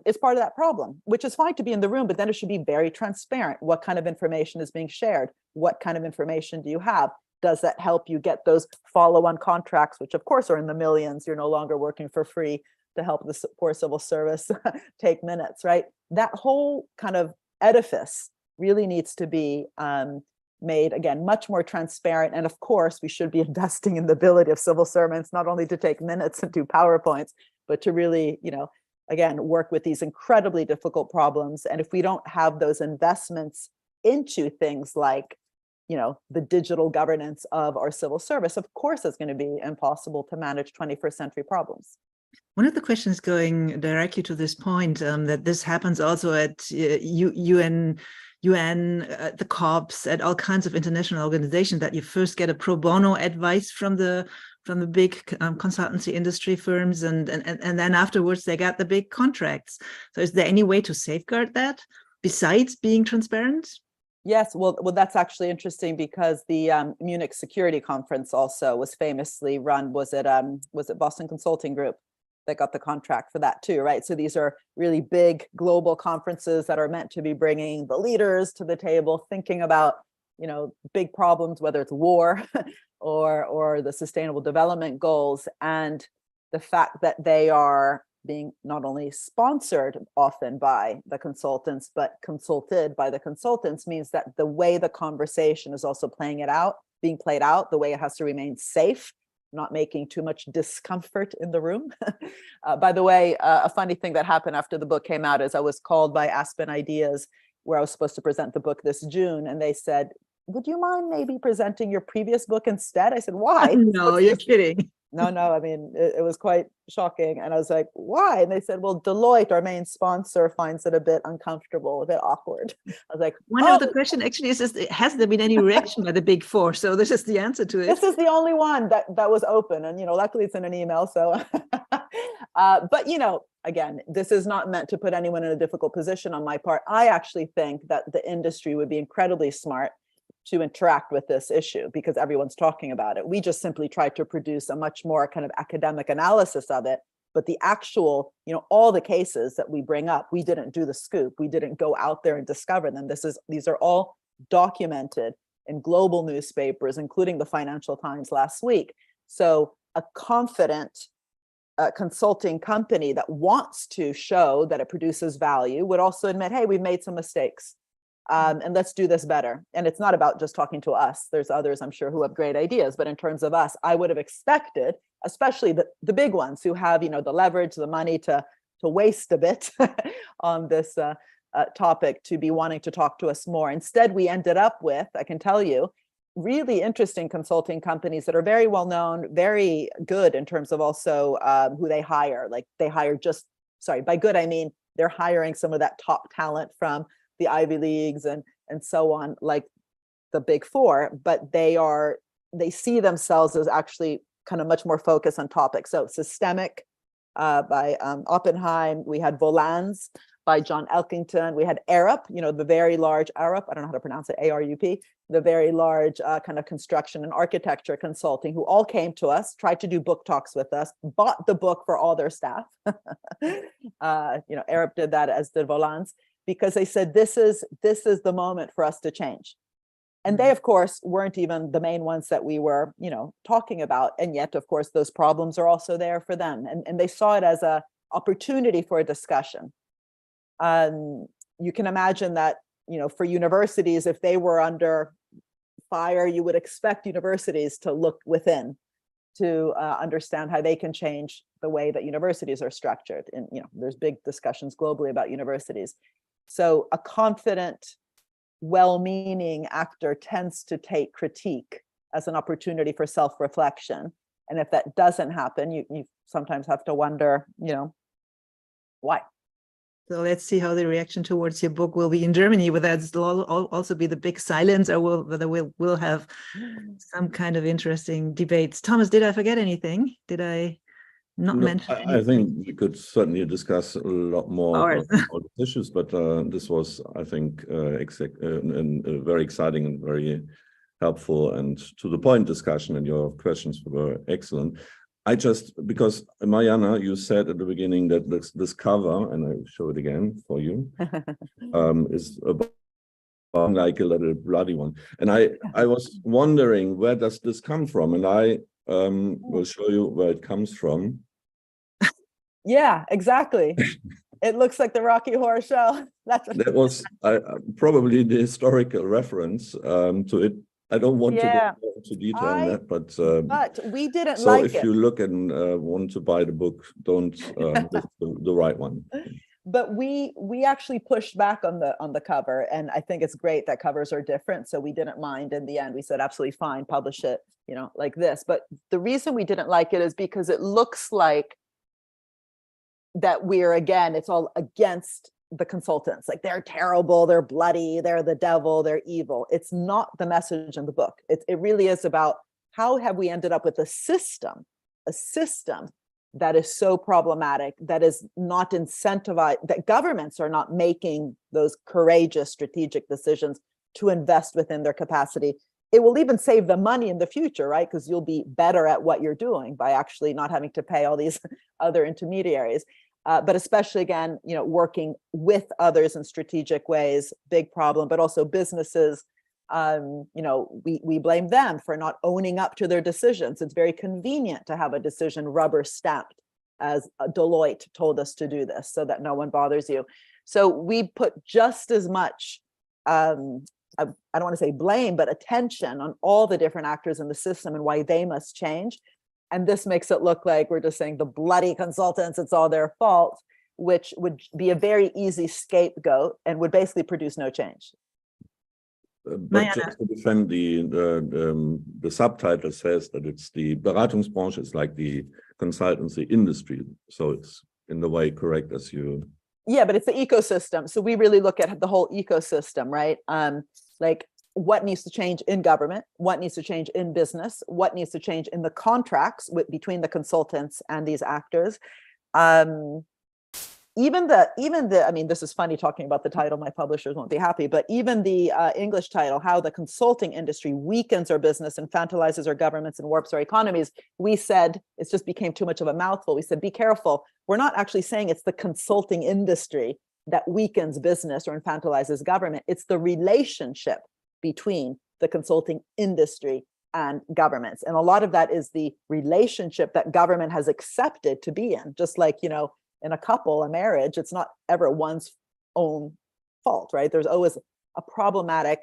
is part of that problem, which is fine to be in the room, but then it should be very transparent. What kind of information is being shared? What kind of information do you have? Does that help you get those follow-on contracts, which of course are in the millions? You're no longer working for free to help the poor civil service take minutes, right? That whole kind of edifice really needs to be made, again, much more transparent. And of course, we should be investing in the ability of civil servants, not only to take minutes and do PowerPoints, but to really, again, work with these incredibly difficult problems. And if we don't have those investments into things like, the digital governance of our civil service, of course, it's going to be impossible to manage 21st century problems. One of the questions going directly to this point, that this happens also at UN, the COPs, at all kinds of international organizations, that you first get a pro bono advice from the big consultancy industry firms, and then afterwards they got the big contracts. So is there any way to safeguard that besides being transparent? Yes, well, that's actually interesting, because the Munich Security Conference also was famously run. Was it Boston Consulting Group that got the contract for that too, right? So these are really big global conferences that are meant to be bringing the leaders to the table, thinking about, big problems, whether it's war or the sustainable development goals. And the fact that they are being not only sponsored often by the consultants, but consulted by the consultants, means that the way the conversation is also being played out, the way it has to remain safe, not making too much discomfort in the room. By the way, a funny thing that happened after the book came out is I was called by Aspen Ideas, where I was supposed to present the book this June, and they said, would you mind maybe presenting your previous book instead? I said, why? No, you're kidding. No, I mean, it was quite shocking. And I was like, why? And they said, well, Deloitte, our main sponsor, finds it a bit uncomfortable, a bit awkward. I was like, one of the question actually is, has there been any reaction by the big four? So this is the answer to it. This is the only one that was open. And, luckily it's in an email. So But, again, this is not meant to put anyone in a difficult position on my part. I actually think that the industry would be incredibly smart to interact with this issue because everyone's talking about it. We just simply try to produce a much more kind of academic analysis of it. But the actual, all the cases that we bring up, we didn't do the scoop. We didn't go out there and discover them. These are all documented in global newspapers, including the Financial Times last week. So a confident consulting company that wants to show that it produces value would also admit, hey, we've made some mistakes. And let's do this better. And it's not about just talking to us. There's others, I'm sure, who have great ideas. But in terms of us, I would have expected, especially the big ones who have, the leverage, the money to waste a bit on this topic, to be wanting to talk to us more. Instead, we ended up with, I can tell you, really interesting consulting companies that are very well known, very good in terms of also who they hire. Like they hire by good, I mean, they're hiring some of that top talent from the Ivy Leagues and so on, like the Big Four, but they see themselves as actually kind of much more focused on topics. So Systemic by Oppenheim, we had Volans by John Elkington, we had Arup, the very large Arup, I don't know how to pronounce it, ARUP, the very large kind of construction and architecture consulting, who all came to us, tried to do book talks with us, bought the book for all their staff. Arup did that, as did Volans, because they said, this is the moment for us to change. And they, of course, weren't even the main ones that we were, talking about. And yet, of course, those problems are also there for them. And they saw it as an opportunity for a discussion. You can imagine that, for universities, if they were under fire, you would expect universities to look within to understand how they can change the way that universities are structured. And, there's big discussions globally about universities. So a confident, well-meaning actor tends to take critique as an opportunity for self-reflection. And if that doesn't happen, you sometimes have to wonder, why? So let's see how the reaction towards your book will be in Germany. Will that also be the big silence, or whether we'll have some kind of interesting debates? Thomas, did I forget anything? Did I not mention anything? I think we could certainly discuss a lot more on all the issues, but this was, I think, a very exciting and very helpful and to the point discussion, and your questions were excellent. Because Mariana, you said at the beginning that this cover, and I'll show it again for you, is about like a little bloody one. And I was wondering, where does this come from? And I will show you where it comes from. Yeah, exactly. It looks like the Rocky Horror Show. That was probably the historical reference to it. I don't want to go into detail on that, but we didn't so like if it. you look and want to buy the book, don't the right one. But we actually pushed back on the cover, and I think it's great that covers are different, so we didn't mind. In the end, we said absolutely fine, publish it, like this. But the reason we didn't like it is because it looks like that it's all against the consultants, like they're terrible, they're bloody, they're the devil, they're evil. It's not the message in the book. It really is about how have we ended up with a system that is so problematic, that is not incentivized, that governments are not making those courageous strategic decisions to invest within their capacity. It will even save them money in the future, right? Because you'll be better at what you're doing by actually not having to pay all these other intermediaries. But especially, again, working with others in strategic ways, big problem, but also businesses, we blame them for not owning up to their decisions. It's very convenient to have a decision rubber stamped, as Deloitte told us to do this, so that no one bothers you. So we put just as much, I don't want to say blame, but attention on all the different actors in the system and why they must change. And this makes it look like we're just saying the bloody consultants, it's all their fault, which would be a very easy scapegoat and would basically produce no change. But just to defend the subtitle says that it's the Beratungsbranche is like the consultancy industry. So it's in the way correct as you. Yeah, but it's the ecosystem. So we really look at the whole ecosystem, right? Like what needs to change in government, what needs to change in business, what needs to change in the contracts between the consultants and these actors. Even the, I mean, this is funny talking about the title, my publishers won't be happy, but even the English title, How the Consulting Industry Weakens Our Business, Infantilizes Our Governments, and Warps Our Economies, we said, it just became too much of a mouthful. We said, be careful. We're not actually saying it's the consulting industry that weakens business or infantilizes government. It's the relationship between the consulting industry and governments. And a lot of that is the relationship that government has accepted to be in, just like, you know, in a couple, a marriage, it's not ever one's own fault, right? There's always a problematic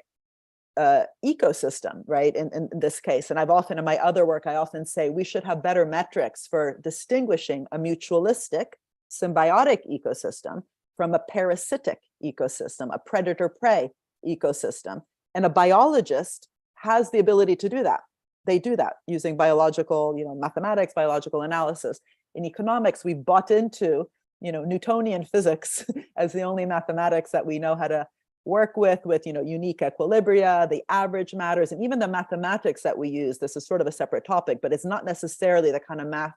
ecosystem, right? In this case. And I've often, in my other work, I often say we should have better metrics for distinguishing a mutualistic, symbiotic ecosystem from a parasitic ecosystem, a predator-prey ecosystem. And a biologist has the ability to do that. They do that using biological, you know, mathematics, biological analysis. In economics, we've bought into, you know, Newtonian physics as the only mathematics that we know how to work with, you know, unique equilibria, the average matters, and even the mathematics that we use. This is sort of a separate topic, but it's not necessarily the kind of math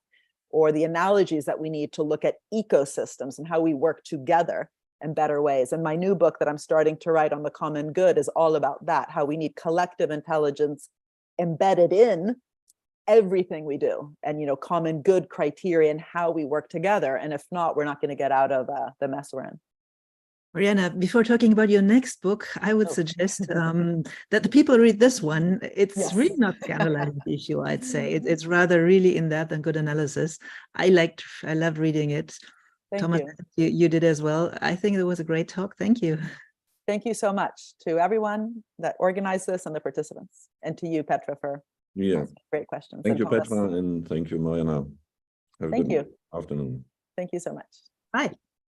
or the analogies that we need to look at ecosystems and how we work together in better ways. And my new book that I'm starting to write on the common good is all about that, how we need collective intelligence embedded in everything we do, and, you know, common good criteria and how we work together. And if not, we're not going to get out of the mess we're in. Mariana, before talking about your next book, I would suggest that the people read this one. It's really not scandalizing the issue, I'd say. It's rather really in-depth and good analysis. I loved reading it. Thank Thomas, you did as well. I think it was a great talk. Thank you. Thank you so much to everyone that organized this and the participants, and to you, Petra, for great questions. Thank you, Petra, and thank you, Mariana. Have a good afternoon. Thank you so much. Bye.